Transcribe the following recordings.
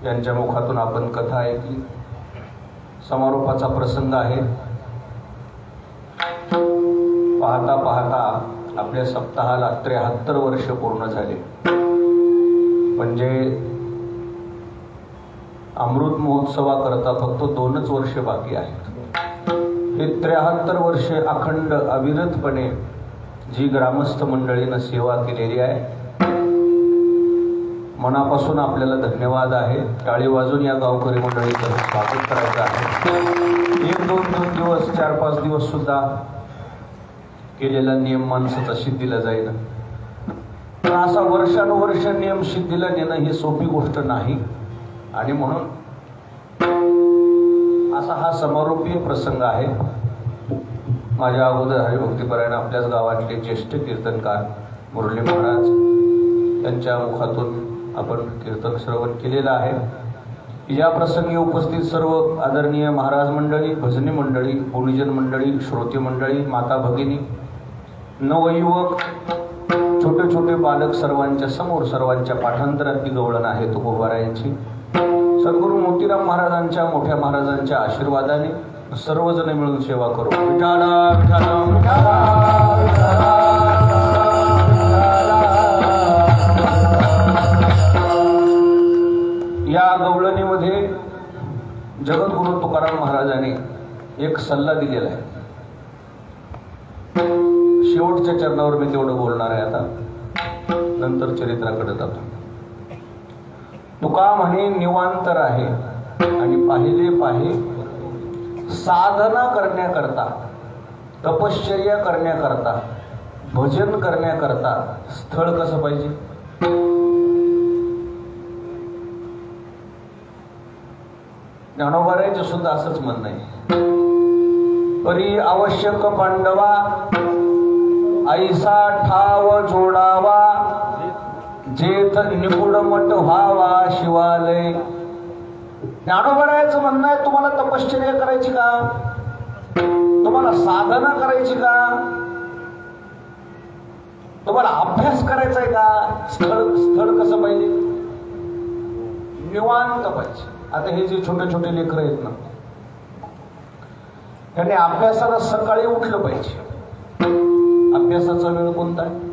यांच्या मुखातून आपण कथा ऐकली। समारोपाचा प्रसंग आहे। पाहता पाहता आपल्या सप्ताहाला 73 वर्ष पूर्ण झाले। म्हणजे अमृत महोत्सवाकरता फक्त 2च वर्ष बाकी आहेत। हे 73 वर्ष अखंड अविरतपणे जी ग्रामस्थ मंडळीनं सेवा केलेली आहे, मनापासून आपल्याला धन्यवाद आहे। टाळी वाजून या गावकरी मंडळीचं स्वागत करायचं आहे। 1-2 दिवस 4-5 दिवस सुद्धा केलेला नियम माणसाचा सिद्धीला जाईल, पण असा वर्षानुवर्ष नियम सिद्धीला नेणं ही सोपी गोष्ट नाही। आणि म्हणून असा हा समारोपीय प्रसंग आहे। माझ्या अगोदर हरिभक्तीपरायण आपल्याच गावातले ज्येष्ठ कीर्तनकार मुरली महाराज यांच्या मुखातून आपण कीर्तन श्रवण केलेलं आहे। या प्रसंगी उपस्थित सर्व आदरणीय महाराज मंडळी, भजनी मंडळी, गुणीजन मंडळी, श्रोते मंडळी, माता भगिनी, नवयुवक, छोटे छोटे बालक, सर्वांच्या समोर सर्वांच्या पाठांतरातली गवळण आहे तुकोबारायांची। सद्गुरू मोतीराम महाराजांच्या, मोठ्या महाराजांच्या आशीर्वादाने सर्वजण मिळून सेवा करू। विठाला विठाला विठाला या गवळणीमध्ये जगद्गुरु तुकाराम महाराजांनी एक सल्ला दिलेला आहे। शेवटच्या चरणावर मी तेवढं बोलणार आहे, आता नंतर चरित्राकडे जातो। तुका म्हणे निवांतर आहे आणि पाहिले पाहे साधना करण्याकरता, तपश्चर्या करण्याकरता, भजन करण्याकरता स्थळ कसं पाहिजे? ज्ञानोबारायचं सुद्धा असंच म्हणणं आहे। परी आवश्यक पांडवा ऐसा ठाव जोडावा, जेथ निपुण मठ व्हावा शिवालय। ज्ञानोबारायचं म्हणणं आहे, तुम्हाला तपश्चर्या करायची का? तुम्हाला साधना करायची का? तुम्हाला अभ्यास करायचा आहे का? स्थळ कसं पाहिजे? निवांत पाहिजे। आता हे जे छोटे छोटे लेकरं आहेत ना, त्यांनी अभ्यासाला सकाळी उठलं पाहिजे। अभ्यासाचा वेळ कोणता आहे?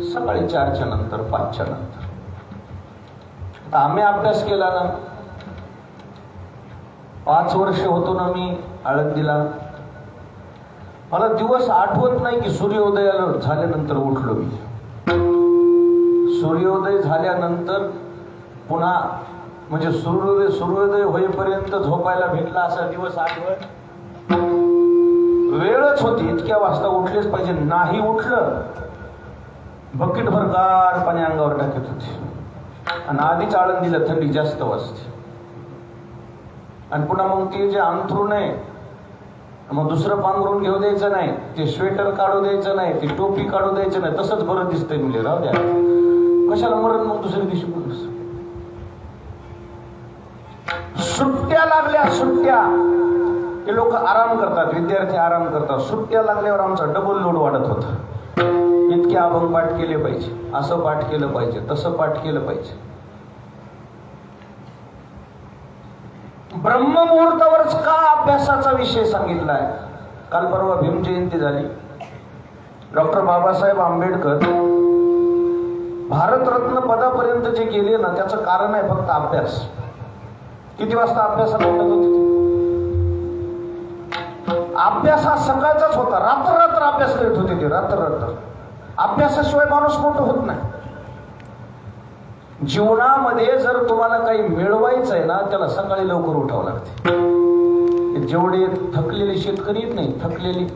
सकाळी 4च्या नंतर, 5च्या नंतर। आता आम्ही अभ्यास केला ना, 5 वर्ष होतो ना मी आळंदीला, मला दिवस आठवत नाही की सूर्योदय झाल्यानंतर उठलो मी। सूर्योदय झाल्यानंतर पुन्हा म्हणजे सूर्योदय होईपर्यंत झोपायला भेटला असा दिवस आठवत वेळच होती। इतक्या वाजता उठलेच पाहिजे, नाही उठलं बकेटभर गार पाणी अंगावर टाकत होते। आणि आधीच आळंदीला थंडी जास्त वाजते, आणि पुन्हा मग ते जे अंथरूण आहे, मग दुसरं पांघरून घेऊ द्यायचं नाही, ते स्वेटर काढू द्यायचं नाही, ती टोपी काढू द्यायचं नाही, तसंच बरं दिसतंय मुले, राहू द्या, कशाला मरण मग दुसऱ्या दिवशी बोलूस। सुट्ट्या लागल्या, सुट्ट्या, ते लोक आराम करतात, विद्यार्थी आराम करतात। सुट्ट्या लागल्यावर आमचा डबल लोड वाढत होता। इतके अभंग पाठ केले पाहिजे, असं पाठ केलं पाहिजे, तसं पाठ केलं पाहिजे। ब्रह्ममुहूर्तावरच का अभ्यासाचा विषय सांगितलाय? काल परवा भीम जयंती झाली। डॉक्टर बाबासाहेब आंबेडकर भारतरत्न पदापर्यंत जे गेले ना, त्याचं कारण आहे फक्त अभ्यास। किती वाजता अभ्यासाला उठत होते? अभ्यास हा सकाळचाच होता, रात्र अभ्यास करत होते ते, रात्र। अभ्यासाशिवाय माणूस मोठं होत नाही। जीवनामध्ये जर तुम्हाला काही मिळवायचं आहे ना, त्याला सकाळी लवकर उठावं लागते। जेवढे थकलेले शेतकरी आहेत नाही, थकलेली,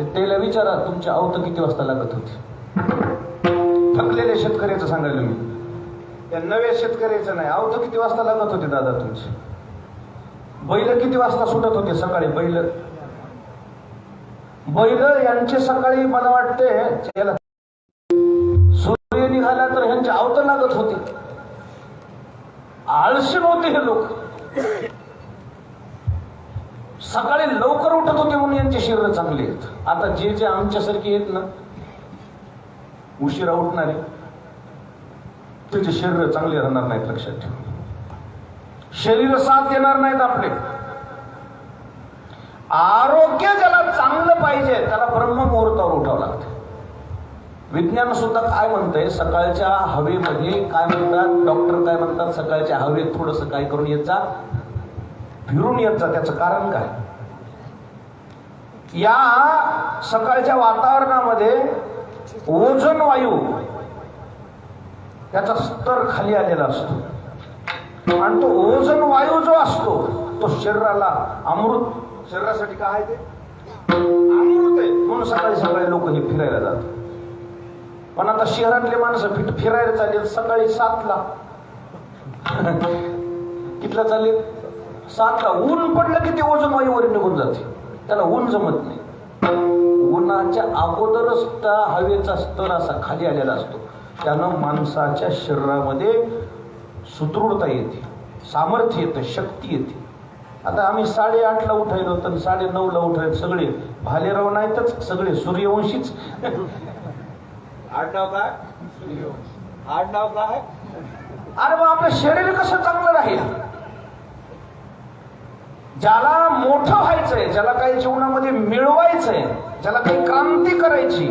त्याला विचारा तुमच्या आवत किती वाजता लागत होती। थकलेल्या शेतकऱ्याचं सांगायला मी, त्या नव्या शेतकऱ्याचं नाही, आवत किती वाजता लागत होते दादा तुमचे? बैल किती वाजता सुटत होते सकाळी? बैल यांचे सकाळी मला वाटते सूर्य निघाला तर ह्यांचे आवत लागत होते। आळशी नव्हते हे लोक, सकाळी लवकर उठत होते म्हणून यांचे शरीर चांगले आहेत। आता जे आमच्यासारखे आहेत ना, उशिरा उठणारे, त्याचे शरीर चांगले राहणार नाहीत. लक्षात ठेवा, शरीर साथ देणार नाहीत आपले. आरोग्य ज्याला चांगलं पाहिजे त्याला ब्रह्ममुहूर्तावर उठावं लागतं. विज्ञान सुद्धा काय म्हणतंय, सकाळच्या हवेमध्ये काय म्हणतात डॉक्टर, काय म्हणतात सकाळच्या हवेत थोडस काय करून येत जा, फिरून येत जा. त्याचं कारण काय, या सकाळच्या वातावरणामध्ये ओझोन वायू त्याचा स्तर खाली आलेला असतो आणि तो ओझोन वायू जो असतो तो शरीराला अमृत, शरीरासाठी काय आहे ते अमृत आहे. म्हणून सकाळी सकाळी लोक हे फिरायला जातात. पण आता शहरातले माणसं फिरायला चालले सकाळी 7ला. कितला चालले? 7ला. ऊन पडलं की ते ओझोन वायू वर निघून जाते, त्याला ऊन जमत नाही. उन्हाच्या अगोदरच त्या हवेचा स्तर असा खाली आलेला असतो. त्यानं माणसाच्या शरीरामध्ये सुदृढता येते, सामर्थ्य येतं, शक्ती येते. आता आम्ही 8:30ला उठायलो तर 9:30ला उठायलो. सगळे भालेराव नाहीतच, सगळे सूर्यवंशीच. आडनाव काय? आडनाव काय? अरे मग आपलं शरीर कसं चांगलं राहील? ज्याला मोठं व्हायचंय, ज्याला काही जीवनामध्ये मिळवायचंय, ज्याला काही क्रांती करायची,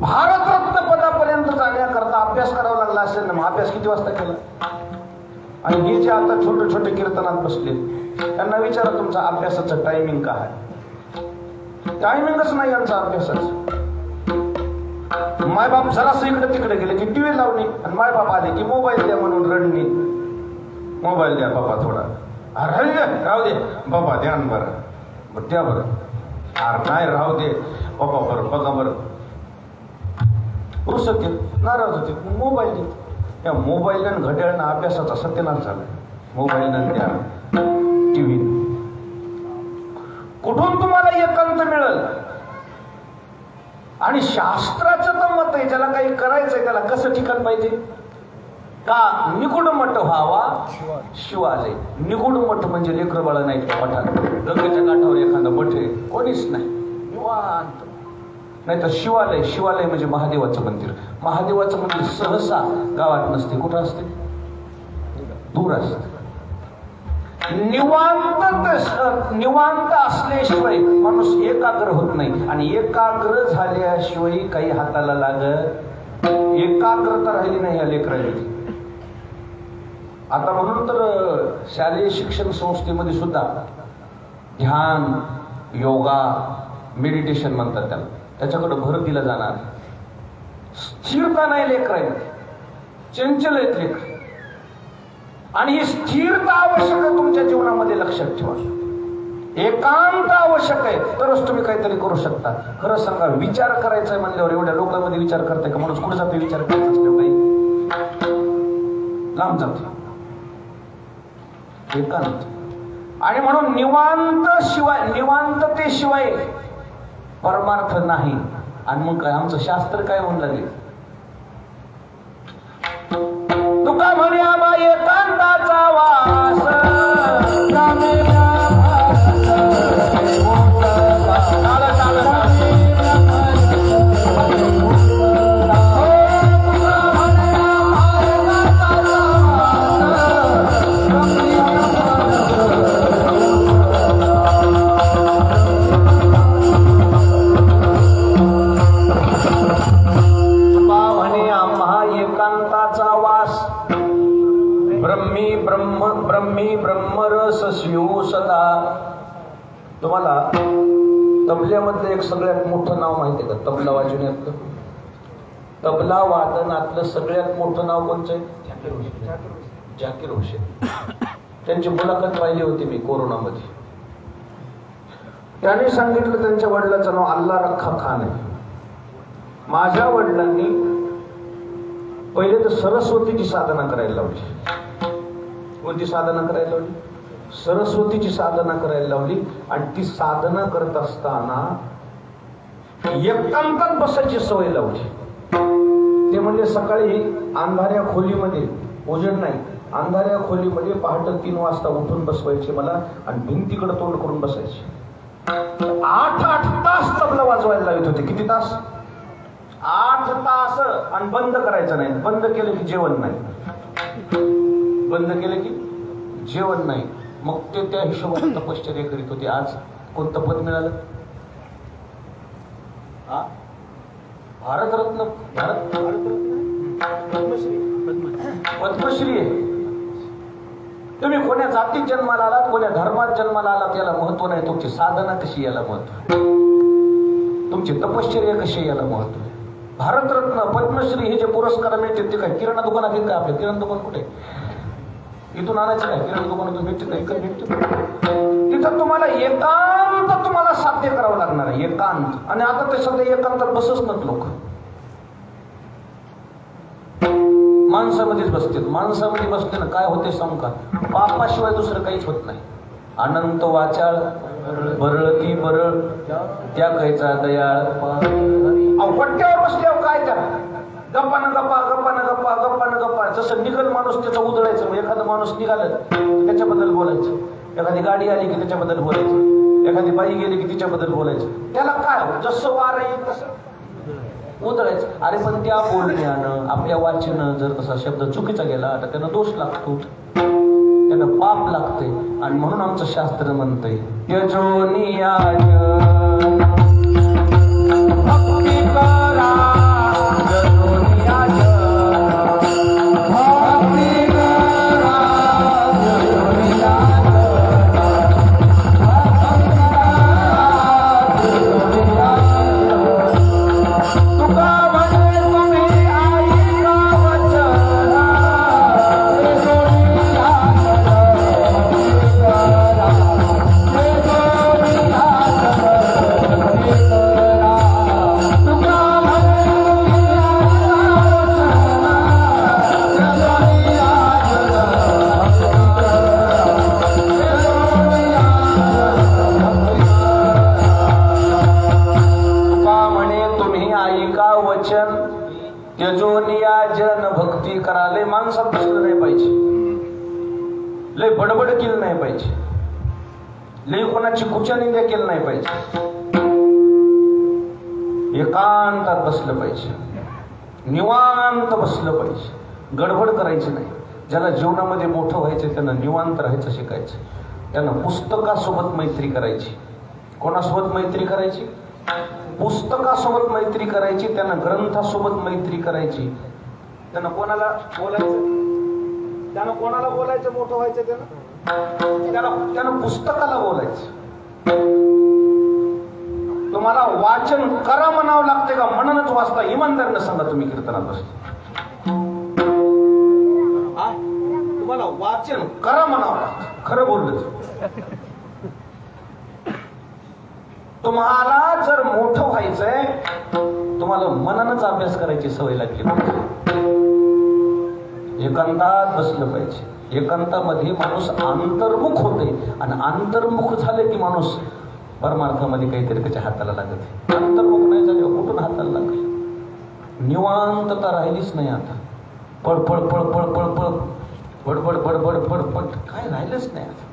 भारतरत्न पदापर्यंत जाण्याकरता अभ्यास करावा लागला असेल ना, मग अभ्यास किती वाजता केला? आणि हे जे आता छोटे छोटे कीर्तनात बसले त्यांना विचारा तुमचा अभ्यासाचं टायमिंग काय आहे? टायमिंगच नाही यांचा अभ्यासाचं. मायबाप जरासं इकडे तिकडे गेले की टीव्ही लावणे, आणि मायबाप आले की मोबाईल द्या म्हणून रडणे. मोबाईल द्या बाबा थोडा. अरे राहू दे बाबा, द्या बरं, द्या बरं. अरे नाही राहू दे बाबा, बरं बघा बरं. रुसत येत, नाराज होते, मोबाईल देत. त्या मोबाईलनं घड्याळनं अभ्यासाचा सत्यनाश झाला. मोबाईलनं द्या, टीव्ही. कुठून तुम्हाला एकांत मिळेल? आणि शास्त्राचं तर मत आहे, ज्याला काही करायचंय त्याला कसं ठिकाण पाहिजे का? निगुड मठ व्हावा शिवालय. निगुड मठ म्हणजे लेकर बाळ नाही मठात, गंगेच्या काठावर एखादा मठ आहे, कोणीच नाही, निवांत. नाही तर शिवालय, शिवालय म्हणजे महादेवाचं मंदिर. महादेवाचं मंदिर सहसा गावात नसते, कुठं असते? दूर असते. निवांत असल्याशिवाय माणूस एकाग्र होत नाही, आणि एकाग्र झाल्याशिवाय काही हाताला लागत. एकाग्रता राहिली नाही या लेकरांची. आता म्हणून तर शालेय शिक्षण संस्थेमध्ये सुद्धा ध्यान, योगा, मेडिटेशन म्हणतात त्याला, त्याच्याकडे भर दिला जाणार. स्थिरता नाही लेकरांची, चंचल आहेत लेकर. आणि ही स्थिरता आवश्यक आहे तुमच्या जीवनामध्ये. लक्षात ठेवा, एकांत आवश्यक आहे, तरच तुम्ही काहीतरी करू शकता. खरं सांगा, विचार करायचा आहे म्हणल्यावर एवढ्या लोकांमध्ये विचार करताय का? माणूस कुठे जाते विचार करायचा नाही, लांब जाते. एकांत. आणि म्हणून निवांततेशिवाय परमार्थ नाही. आणि मग काय आमचं शास्त्र काय म्हणून लागेल? तुका म्हणे आम्हा एकांताचा वास, ब्रह्मी ब्रह्मरस शिव सदा. तुम्हाला तबल्यामधलं एक सगळ्यात मोठं नाव माहिती आहे का? तबला वाजवण्यातलं, तबला वादनातलं सगळ्यात मोठं नाव कोणचं आहे? झाकीर हुसेन. त्यांची मुलाखत पाहिली होती मी कोरोनामध्ये. त्यांनी सांगितलं त्यांच्या वडिलाचं नाव अल्ला रखा खान आहे. माझ्या वडिलांनी पहिले तर सरस्वतीची साधना करायला लावली. कोणती साधना करायला लावली? सरस्वतीची साधना करायला लावली. आणि ती साधना करत असताना एकांतात बसायची सवय लावली. ते म्हणजे सकाळी अंधाऱ्या खोलीमध्ये, उजेड नाही, अंधाऱ्या खोलीमध्ये पहाटे 3 वाजता उठून बसवायचे मला, आणि भिंतीकडे तोंड करून बसायचे. 8 तास तबला वाजवायला लावत होते. किती तास? 8 तास आणि बंद करायचं नाही. बंद केलं की जेवण नाही. बंद केलं की जेवण नाही. मग ते त्या हिशोबाने तपश्चर्या करीत होते. आज कोणतं पद मिळालं? भारतरत्न. पद्मश्री आहे. तुम्ही कोण्या जातीत जन्माला आलात, कोण्या धर्मात जन्माला आलात याला महत्व नाही. तुमची साधना कशी याला महत्व, तुमची तपश्चर्या कशी याला महत्व. भारतरत्न, पद्मश्री हे जे पुरस्कार मिळते ते काय किराणा दुकानात येत काय? आपल्या किराणा दुकान कुठे? इथून आणायचं काय? किराणा दुकानातून भेटते काय? इकडे भेटते. तिथं तुम्हाला एकांत तुम्हाला साध्य करावं लागणार आहे. एकांत. आणि आता ते सध्या एकांतात बसच नात लोक. माणसामध्येच बसते. माणसामध्ये बसते ना काय होते सांगू का? पापाशिवाय दुसरं काहीच होत नाही. अनंत वाचाळ बरळती बरळ त्या खायचा दयाळ. वट्ट्यावर बसल्यावर काय त्या गप्पानं गप्पा गप्पानं गप्पा गप्पानं गप्पा. जसं निघल माणूस त्याचं उधळायचं. एखादा माणूस निघाला त्याच्याबद्दल बोलायचं. एखादी गाडी आली की त्याच्याबद्दल बोलायचं. एखादी बाई गेली की तिच्याबद्दल बोलायचं. त्याला काय जसं वार येईल तसं उधळायचं. अरे पण त्या बोलण्यानं आपल्या वाचनं जर तसा शब्द चुकीचा गेला तर त्यानं दोष लागतो, त्यानं पाप लागते. आणि म्हणून आमचं शास्त्र म्हणतंय यजोनियाज भक्ती करा. यजोनियाज भक्ती करा. यजोनियाजन भक्ती करा. लय माणसात बसलं नाही पाहिजे, लय बडबड केलं नाही पाहिजे, लय कोणाची कुच्या निंद्या केलं नाही पाहिजे. एकांतात बसलं पाहिजे, निवांत बसलं पाहिजे, गडबड करायची नाही. ज्याला जीवनामध्ये मोठं व्हायचं त्यानं निवांत राहायचं शिकायचं. त्यानं पुस्तकासोबत मैत्री करायची. कोणासोबत मैत्री करायची? पुस्तकासोबत मैत्री करायची. त्यानं ग्रंथासोबत मैत्री करायची. त्यानं कोणाला बोलायचं? त्यानं कोणाला बोलायचं? मोठं व्हायचं त्यानं पुस्तकाला बोलायचं. तुम्हाला वाचन करा म्हणावं लागते का? म्हणूनच वाचता. इमानदारीनं सांगा तुम्ही कीर्तनात बसता. तुम्हाला वाचन करा म्हणावं लागतं. खरं बोललं. तुम्हाला जर मोठं व्हायचंय तुम्हाला मनानच अभ्यास करायची सवय लागली पाहिजे. एकांतात बसलं पाहिजे. एकांतामध्ये माणूस अंतर्मुख होते. आणि अंतर्मुख झाले की माणूस परमार्थामध्ये काहीतरी त्याच्या हाताला लागत. अंतर्मुख नाही झाले कुठून हाताला लागेल? निवांतता राहिलीच नाही. आता पळपळ पळपळ पळपळ बडबड बडबड पडपड काय राहिलंच नाही आता.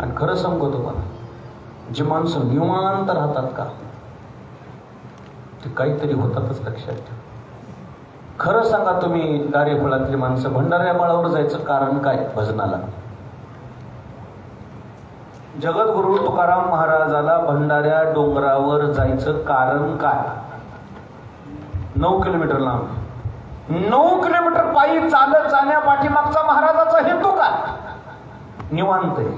आणि खरं सांगतो तुम्हाला, जे माणसं निवांत राहतात का ते काहीतरी होतातच. लक्षात ठेवा. खरं सांगा तुम्ही दारेफळातली माणसं भंडाऱ्या माळावर जायचं कारण काय? भजनाला. जगद्गुरु तुकाराम महाराजाला भंडाऱ्या डोंगरावर जायचं कारण काय? 9 किलोमीटर लांब. 9 किलोमीटर पायी चालत जाण्या पाठीमागचा महाराजाचा हेतू काय? निवांत आहे.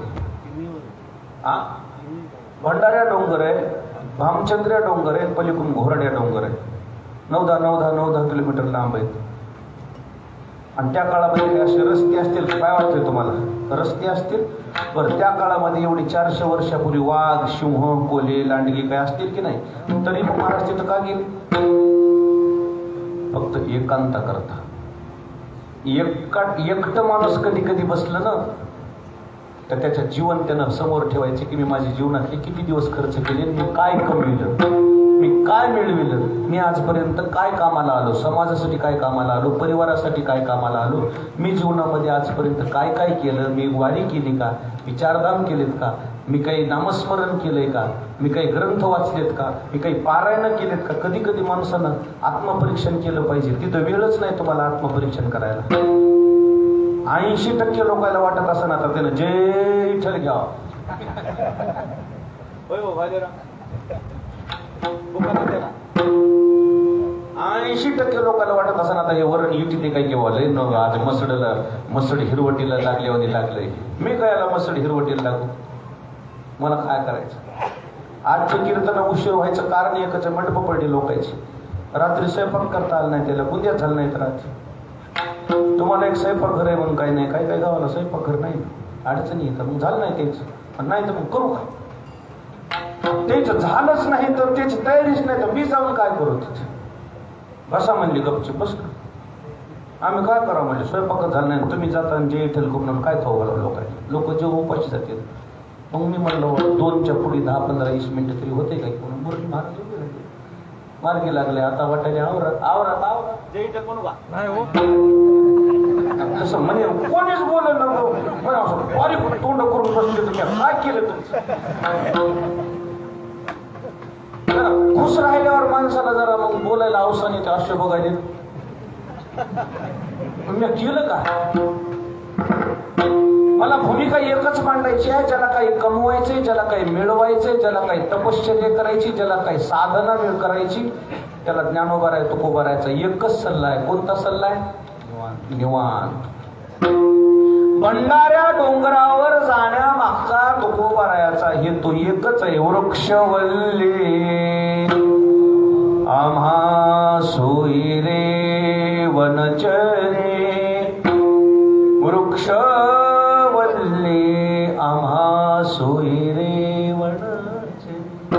भंडाऱ्या डोंगर आहे, भामचंद्र्या डोंगर आहे, पलीकडून घोरड्या डोंगर आहे. 9-10 किलोमीटर लांब आहेत. आणि त्या काळामध्ये काही असे रस्ते असतील काय वाटतंय तुम्हाला? रस्ते असतील. बरं त्या काळामध्ये एवढी 400 वर्षापूर्वी वाघ, सिंह, कोल्हे, लांडगे काय असतील की नाही? तरी महाराज तिथं का गेले? फक्त एकांता करता. एकटं माणूस कधी कधी बसलं ना तर त्याचं जीवन त्यानं समोर ठेवायचे की मी माझ्या जीवनात हे किती दिवस खर्च केले, मी काय कमविलं, मी काय मिळविलं, मी आजपर्यंत काय कामाला आलो, समाजासाठी काय कामाला आलो, परिवारासाठी काय कामाला आलो, मी जीवनामध्ये आजपर्यंत काय काय केलं, मी वारी केली का, मी चारधाम केलेत का, मी काही नामस्मरण केलंय का, मी काही ग्रंथ वाचलेत का, मी काही पारायण केलेत का. कधी कधी माणसानं आत्मपरीक्षण केलं पाहिजे. तिथं वेळच नाही तुम्हाला आत्मपरीक्षण करायला. 80% लोकांना वाटत असं ना आता त्यानं जय विठ्ठल घ्यावं. होय हो भालेराव. बुका देते ना. 80% लोकांना वाटत असं ना आता हे वरण युती ते काय केव्हा आज मसड हिरवटीला लागल्यावर लागलंय. मी कायला मसड हिरवटीला लागू, मला काय करायचं. आजचं कीर्तन उशीर व्हायचं कारण एकच, मंडप पडली लोकांची. रात्री स्वयंपाक करता आला नाही, त्याला बुंद्या झालं नाही तर रात्री. तुम्हाला एक स्वयंपाक घर आहे म्हणून काही नाही, काय काय गावाला स्वयंपाक घर नाही, अडचणी येतात. मग झालं नाही तेच, पण नाही तर मग करू काय. तेच झालंच नाही तर त्याची तयारीच नाही तर मी जाऊन काय करू तिथे. बसा म्हणली गपची बस. आम्ही काय करा म्हणजे स्वयंपाकच झालं नाही, तुम्ही जाता आणि जे इथेल करून काय खाऊ घाला लोकांनी. लोक जे उपाशी जातील. मग मी म्हणलं 2च्या पुढे 10-15-20 मिनिटं तरी होते काय म्हणून मुरली महाराज मार्गी लागले. आता वाटायला आवरात जे इथे कोण बा नाही हो. तसं म्हणे कोणीच बोललं नको. तोंड करून बसले तुम्ही, काय केलं तुमचं. खुश राहिल्यावर माणसाला जरा मग बोलायला अवसान येते. असे बघायला मी केलं का. मला भूमिका एकच मांडायची आहे. ज्याला काही कमवायचंय, ज्याला काही मिळवायचंय, ज्याला काही तपश्चर्या करायची, ज्याला काही साधना करायची, त्याला ज्ञानोबा आहे, तुकोबा राहायचा. एकच सल्ला आहे. कोणता सल्ला आहे. निवांत. भंडाऱ्या डोंगरावर जाण्यामागचा तुकोबा राहायचा हेतू एकच आहे. वृक्षवल्ले आम्हा सोयी रे वनचरे, वृक्ष आम्हा सोयी रे वनचरे.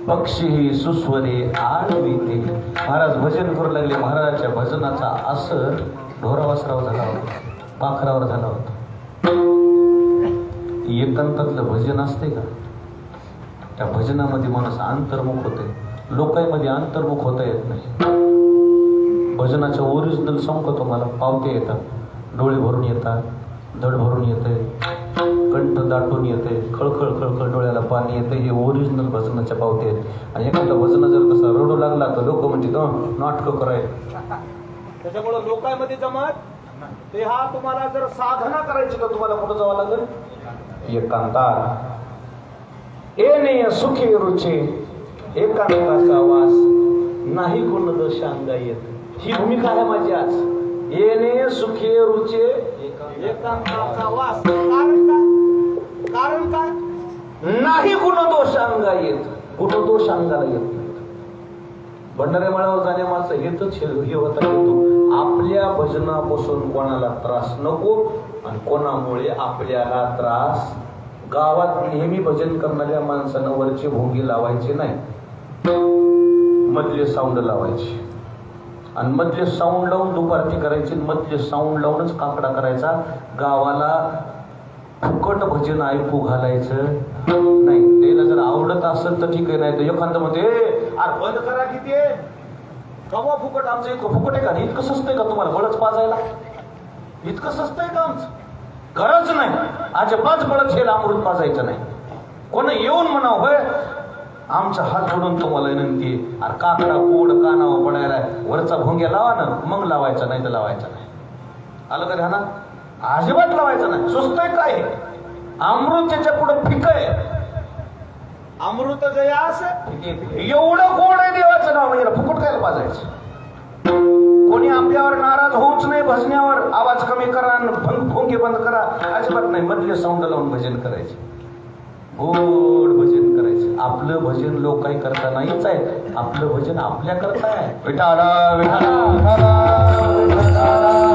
पक्षी सुस्वरे आळविते. महाराज भजन करू लागले. महाराजांच्या भजनाचा असर ढोरावासरावर झाला होता, पाखरावर झाला होता. एकांतातलं भजन असते का, त्या भजनामध्ये माणूस अंतर्मुख होते. लोकांमध्ये अंतर्मुख होता येत नाही. भजनाच्या ओरिजिनल सांगतो तुम्हाला. पावते येतात, डोळे भरून येतात, धड भरून येते, कंठ दाटून येते, खळखळ खळखळ डोळ्याला पाणी येते. हे ओरिजिनल भजनाच्या पावते आहेत. आणि एखादा भजन जर तसा रडू लागला तर लोक म्हणते नाटकं कराय. त्याच्यामुळे लोकांमध्ये जमत ते. हा तुम्हाला जर साधना करायची तर तुम्हाला कुठं जावं लागेल. एकांतात. येणे सुखी रुचे एकांताचा वास, नाही गुण दोष अंगा येत. ही भूमिका आहे माझी आज. येणे सुखी रुचे एकांताचा वास. कारण काय. नाही गुणदोष अंगा येत. गुणदोष अंगाला येत नाही. भंडारे माळावर जाण्यामागचं हेतूच हे होता हेतू. आपल्या भजनापासून कोणाला त्रास नको आणि कोणामुळे आपल्याला त्रास. गावात नेहमी भजन करणाऱ्या माणसानं वरची भोंगी लावायची नाही, मधले साऊंड लावायचे. आणि मधले साऊंड लावून दुपारती करायची, मधले साऊंड लावूनच काकडा करायचा. गावाला फुकट भजन ऐकू घालायचं नाही. त्याला जर आवडत असेल तर ठीक आहे, नाही तर एखादं मध्ये अरे बंद करा किती कवा फुकट. आमचं इतकं फुकट आहे का. इतकं स्वस्त आहे का तुम्हाला बळच पाजायला. इतकं स्वस्त आहे का आमचं. गरज नाही. अजिबात बळच हे अमृत पाजायचं नाही. कोण येऊन म्हणा होय आमचा हात जोडून तुम्हाला विनंती. अरे काकडा गोड कानावर पडायला वरचा भोंग्या लावा ना, मग लावायचा, नाही तर लावायचा नाही. आलं का ध्याना. अजिबात लावायचं नाही. स्वस्त आहे काय. अमृत त्याच्या पुढे फिक आहे. अमृत जयास एवढं गोड आहे देवाचं नाव. म्हणजे फुकट काय पाजायचं. कोणी आपल्यावर नाराज होऊच नाही. भजण्यावर आवाज कमी करा, भोंगे बंद करा, अजिबात नाही. मधले साऊंड लावून भजन करायचे, गोड भजन करायचं. आपलं भजन लोक काही करता नाहीच आहे. आपलं भजन आपल्या करता आहे. विठाला विठाला विठाला विठाला